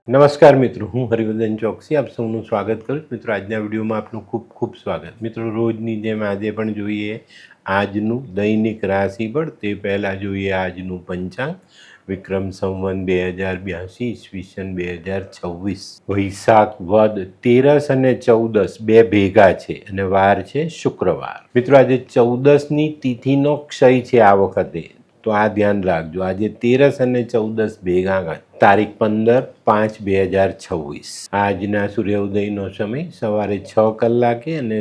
નમસ્કાર મિત્રો, હું હરિવર્ધન ચોકસી આપ સૌનું સ્વાગત કરું છું। મિત્રો, આજના વિડીયોમાં આપનું ખૂબ ખૂબ સ્વાગત। મિત્રો, રોજની જેમ આજે પણ જોઈએ આજનું દૈનિક રાશિફળ। તે પહેલાં જોઈએ આજનું પંચાંગ। વિક્રમ સંવત 2082 ઈસવીસન 2026 વૈશાખ વદ 13 અને 14 બે ભેગા છે અને વાર છે શુક્રવાર। મિત્રો, આજે 14ની તિથિનો ક્ષય છે આ વખતે, તો આ ધ્યાન રાખજો। આજે 13 અને 14 ભેગા ગણ। તારીખ 15/5/2026। આજના સૂર્યોદયનો સમય સવારે 6 કલાકે અને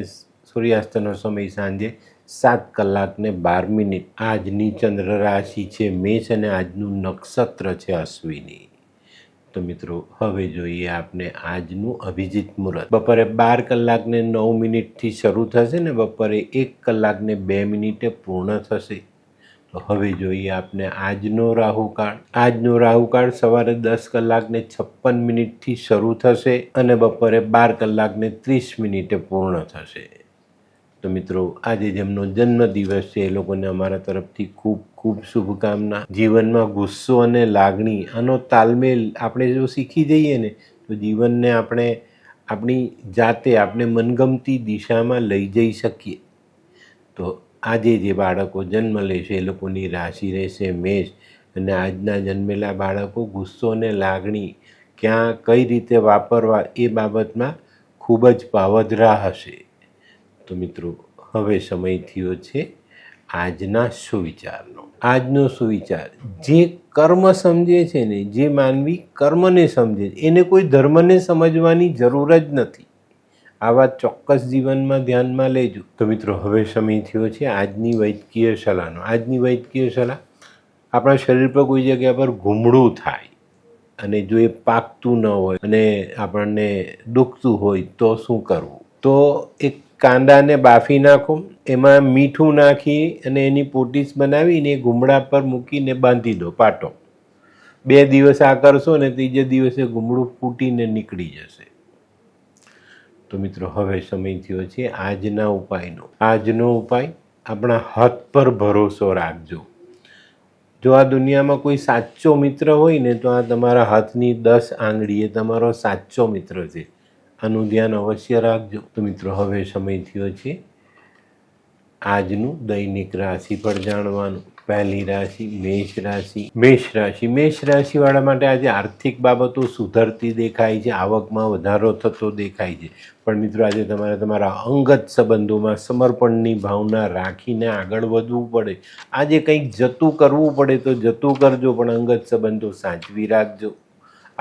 સૂર્યાસ્તનો સમય સાંજે 7 કલાકને 12 મિનિટ। આજની ચંદ્ર રાશિ છે મેષ અને આજનું નક્ષત્ર છે અશ્વિની। તો મિત્રો, હવે જોઈએ આપણે આજનું અભિજીત મુહૂર્ત। બપોરે 12 કલાકને 9 મિનિટથી શરૂ થશે ને બપોરે 1 કલાકને 2 મિનિટે પૂર્ણ થશે। તો હવે જોઈએ આપણે આજનો રાહુકાળ। આજનો રાહુકાળ સવારે 10 કલાકને 56 મિનિટથી શરૂ થશે અને બપોરે 12 કલાકને 30 મિનિટે પૂર્ણ થશે। તો મિત્રો, આજે જેમનો જન્મદિવસ છે એ લોકોને અમારા તરફથી ખૂબ ખૂબ શુભકામના। જીવનમાં ગુસ્સો અને લાગણી આનો તાલમેલ આપણે જો શીખી જઈએ ને તો જીવનને આપણે આપણી જાતે આપણે મનગમતી દિશામાં લઈ જઈ શકીએ। તો આજે જે બાળકો જન્મ લેશે એ લોકોની રાશિ રહેશે મેષ અને આજના જન્મેલા બાળકો ગુસ્સો અને લાગણી ક્યાં કઈ રીતે વાપરવા એ બાબતમાં ખૂબ જ પાવદરા હશે। તો મિત્રો, હવે સમય થયો છે આજના સુવિચારનો। આજનો સુવિચાર, જે કર્મ સમજે છે ને, જે માનવી કર્મને સમજે એને કોઈ ધર્મને સમજવાની જરૂર જ નથી। આ વાત ચોક્કસ જીવનમાં ધ્યાનમાં લેજો। તો મિત્રો, હવે સમય થયો છે આજની વૈદ્યકીય સલાહનો। આજની વૈદ્યકીય સલાહ, આપણા શરીર પર કોઈ જગ્યા પર ઘૂમડું થાય અને જો એ પાકતું ન હોય અને આપણને દુખતું હોય તો શું કરવું? તો એક કાંદાને બાફી નાખો, એમાં મીઠું નાખી અને એની પોટીસ બનાવીને ઘૂમડા પર મૂકીને બાંધી દો પાટો। 2 દિવસ આ કરશો ને ત્રીજે દિવસે ઘૂમડું ફૂટીને નીકળી જશે। તો મિત્રો, હવે સમય થયો છે આજના ઉપાયનો। આજનો ઉપાય, આપણા હાથ પર ભરોસો રાખજો। જો આ દુનિયામાં કોઈ સાચો મિત્ર હોય ને તો આ તમારા હાથની 10 આંગળી એ તમારો સાચો મિત્ર છે। આનું ધ્યાન અવશ્ય રાખજો। તો મિત્રો, હવે સમય થયો છે આજનું દૈનિક રાશિફળ જાણવાનું। પહેલી રાશિ મેષ રાશિ। મેષ રાશિવાળા માટે આજે આર્થિક બાબતો સુધરતી દેખાય છે, આવકમાં વધારો થતો દેખાય છે। પણ મિત્રો, આજે તમારે તમારા અંગત સંબંધોમાં સમર્પણની ભાવના રાખીને આગળ વધવું પડે। આજે કંઈક જતું કરવું પડે તો જતું કરજો, પણ અંગત સંબંધો સાચવી રાખજો।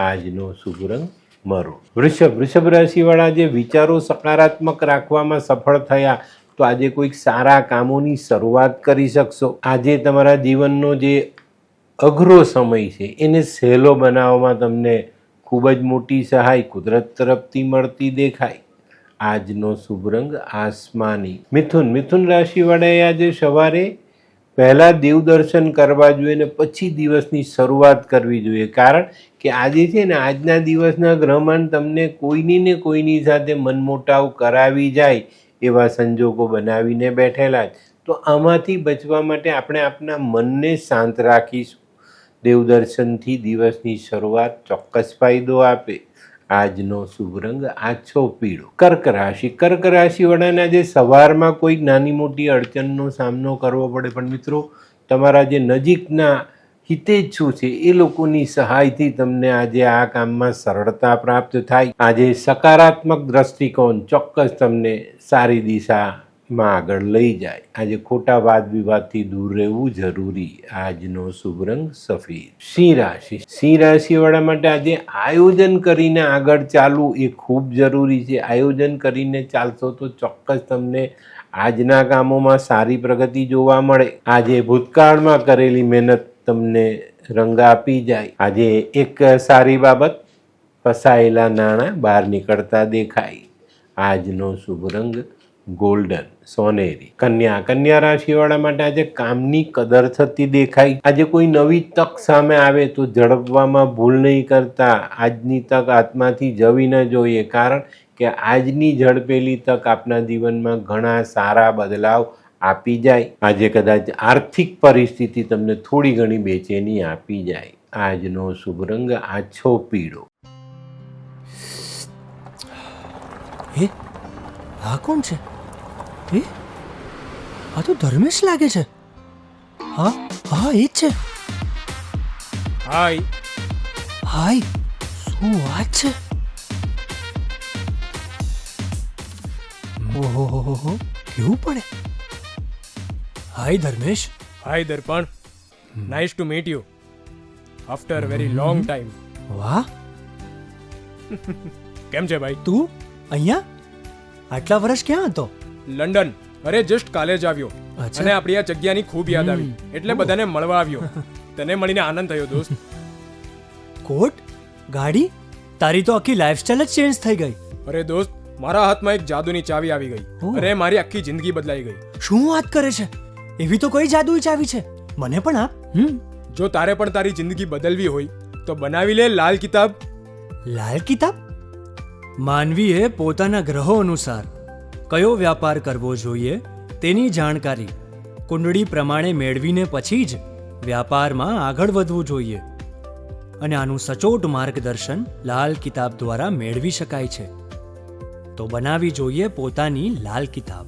આજનો શુભ રંગ મરૂન। વૃષભ રાશિવાળા જે વિચારો સકારાત્મક રાખવામાં સફળ થયા તો આજે કોઈક સારા કામોની શરૂઆત કરી શકશો। આજે તમારા જીવનનો જે અઘરો સમય છે એને સહેલો બનાવવામાં તમને ખૂબ જ મોટી સહાય કુદરત તરફથી મળતી દેખાય। આજનો શુભ રંગ આસમાની। મિથુન રાશિવાળાએ આજે સવારે પહેલાં દેવ દર્શન કરવા જોઈએ ને પછી દિવસની શરૂઆત કરવી જોઈએ, કારણ કે આજે છે ને આજના દિવસના ગ્રહમાન તમને કોઈની ને કોઈની સાથે મનમોટાવ કરાવી જાય એવા સંજોગો બનાવીને બેઠેલા જ। તો આમાંથી બચવા માટે આપણે આપણા મનને શાંત રાખીશું। દેવદર્શનથી દિવસની શરૂઆત ચોક્કસ ફાયદો આપે। આજનો શુભ રંગ આછો પીળો। કર્ક રાશિવાળાને આજે સવારમાં કોઈ નાની મોટી અડચણનો સામનો કરવો પડે, પણ મિત્રો, તમારા જે નજીકના હિતેચ્છુ છે એ લોકોની સહાયથી તમને આજે આ કામમાં સરળતા પ્રાપ્ત થાય। આજે સકારાત્મક દ્રષ્ટિકોણ ચોક્કસ તમને સારી દિશામાં આગળ લઈ જાય। આજે ખોટા વાદ વિવાદથી દૂર રહેવું જરૂરી। આજનો શુભ રંગ સફેદ। સિંહ રાશિવાળા માટે આજે આયોજન કરીને આગળ ચાલવું એ ખૂબ જરૂરી છે। આયોજન કરીને ચાલશો તો ચોક્કસ તમને આજના કામોમાં સારી પ્રગતિ જોવા મળે। આજે ભૂતકાળમાં કરેલી મહેનત તમને રંગ આપી જાય। આજે એક સારી બાબત, ફસાયેલા નાણાં બહાર નીકળતા દેખાય। આજનો શુભ રંગ ગોલ્ડન સોનેરી। કન્યા રાશિવાળા માટે આજે કામની કદર થતી દેખાય। આજે કોઈ નવી તક સામે આવે તો ઝડપવામાં ભૂલ નહીં કરતા। આજની તક હાથમાંથી જવી ન જોઈએ, કારણ કે આજની ઝડપેલી તક આપના જીવનમાં ઘણા સારા બદલાવ આપી જાય। આજે કદાચ આર્થિક પરિસ્થિતિ તમને થોડી ઘણી બેચેની આપી જાય। આજનો શુભ રંગ આછો પીળો। હે આ કોણ છે? એ આ તો ધર્મેશ લાગે છે. હા હા એ જ છે. હાય. હાય, શું વાત છે? ઓહો, કેવું પડે? Hi Dharmesh. Hi Darpan. Nice to meet you after very long time. વાહ, કેમ છે ભાઈ? તું અહીંયા આટલા વર્ષ ક્યાં હતો? લંડન. અરે જસ્ટ કાલે જ આવ્યો અચ્છા. અને આપણી આ જગ્યાની ખૂબ યાદ આવી એટલે બધાને મળવા આવ્યો. તને મળીને આનંદ થયો દોસ્ત. કોટ, ગાડી, તારી તો આખી લાઈફસ્ટાઈલ જ ચેન્જ થઈ ગઈ. અરે દોસ્ત, મારા હાથમાં એક જાદુની ચાવી આવી ગઈ ઓહ. અને મારી આખી જિંદગી બદલાઈ ગઈ. શું વાત કરે છે? એવી તો કઈ જાદુઈ ચાવી છે? મને પણ આપ. જો તારે પણ તારી જિંદગી બદલવી હોય તો બનાવી લે લાલ કિતાબ. લાલ કિતાબ? માનવીએ પોતાના ગ્રહો અનુસાર કયો વ્યાપાર કરવો જોઈએ તેની જાણકારી કુંડળી પ્રમાણે મેળવીને પછી જ વ્યાપારમાં આગળ વધવું જોઈએ. અને આનું સચોટ માર્ગદર્શન લાલ કિતાબ દ્વારા મેળવી શકાય છે. તો બનાવી જોઈએ પોતાની લાલ કિતાબ.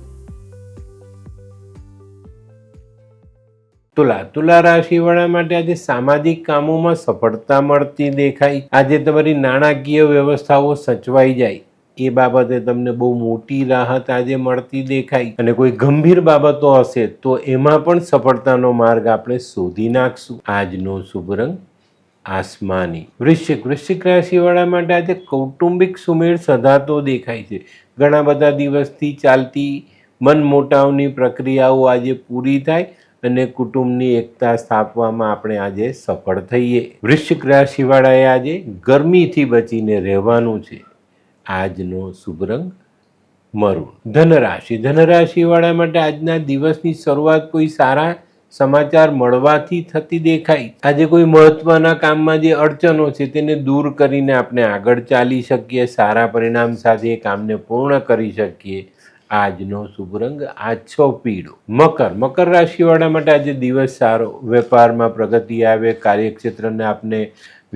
તુલા રાશિવાળા માટે આજે સામાજિક કામોમાં સફળતા મળતી દેખાય. આજે તમારી નાણાકીય વ્યવસ્થાઓ સચવાઈ જાય એ બાબતે તમને બહુ મોટી રાહત આજે મળતી દેખાય. અને કોઈ ગંભીર બાબતો હશે તો એમાં પણ સફળતાનો માર્ગ આપણે શોધી નાખશું. આજનો શુભ રંગ આસમાની. વૃશ્ચિક રાશિવાળા માટે આજે કૌટુંબિક સુમેળ સધાતો દેખાય છે. ઘણા બધા દિવસથી ચાલતી મન મોટાવની પ્રક્રિયાઓ આજે પૂરી થાય અને કુટુંબની એકતા સ્થાપવામાં આપણે આજે સફળ થઈએ. વૃશ્ચિક રાશિવાળાએ આજે ગરમીથી બચીને રહેવાનું છે. આજનો શુભ રંગ મરૂન. ધનરાશિવાળા માટે આજના દિવસની શરૂઆત કોઈ સારા સમાચાર મળવાથી થતી દેખાય. આજે કોઈ મહત્વના કામમાં જે અડચણો છે તેને દૂર કરીને આપણે આગળ ચાલી શકીએ, સારા પરિણામ સાથે એ કામને પૂર્ણ કરી શકીએ. આજનો શુભ રંગ આછો પીળો. મકર રાશિવાળા માટે આજે દિવસ સારો. વેપારમાં પ્રગતિ આવે, કાર્યક્ષેત્રને આપણે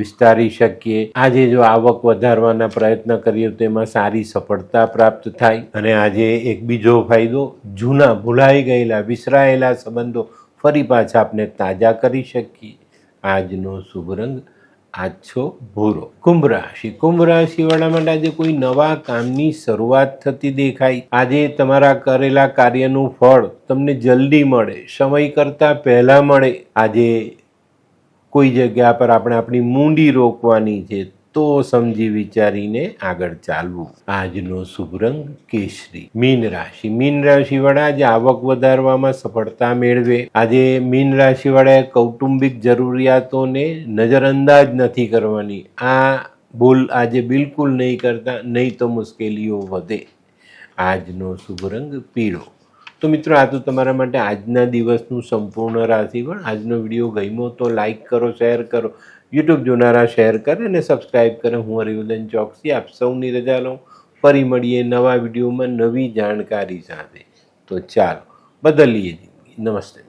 વિસ્તારી શકીએ. આજે જો આવક વધારવાના પ્રયત્ન કરીએ તો એમાં સારી સફળતા પ્રાપ્ત થાય. અને આજે એક બીજો ફાયદો, જૂના ભૂલાઈ ગયેલા વિસરાયેલા સંબંધો ફરી પાછા આપણે તાજા કરી શકીએ. આજનો શુભ રંગ આછો ભૂરો. કુંભ રાશિવાળા માટે આજે કોઈ નવા કામની શરૂઆત થતી દેખાય. આજે તમારા કરેલા કાર્યનું ફળ તમને જલ્દી મળે, સમય કરતાં પહેલાં મળે. આજે કોઈ જગ્યા પર આપણે આપણી મૂંડી રોકવાની છે તો સમજી વિચારીને આગળ ચાલવું. આજનો શુભ રંગ કેસરી. મીન રાશિવાળા આજે આવક વધારવામાં સફળતા મેળવે. આજે મીન રાશિવાળાએ કૌટુંબિક જરૂરિયાતોને નજરઅંદાજ નથી કરવાની. આ ભૂલ આજે બિલકુલ નહીં કરતા, નહીં તો મુશ્કેલીઓ વધે. આજનો શુભ રંગ પીળો. તો મિત્રો, આ તો તમારા માટે આજના દિવસનું સંપૂર્ણ રાશિફળ. આજનો વિડીયો ગમ્યો તો લાઈક કરો, શેર કરો, યુટ્યુબ જોનારા શેર કરે અને સબસ્ક્રાઈબ કરે. હું હરિવર્ધન ચોકસી આપ સૌની રજા લઉં. ફરી મળીએ નવા વિડીયોમાં નવી જાણકારી સાથે. તો ચાલો બદલીએ જિંદગી. નમસ્તે.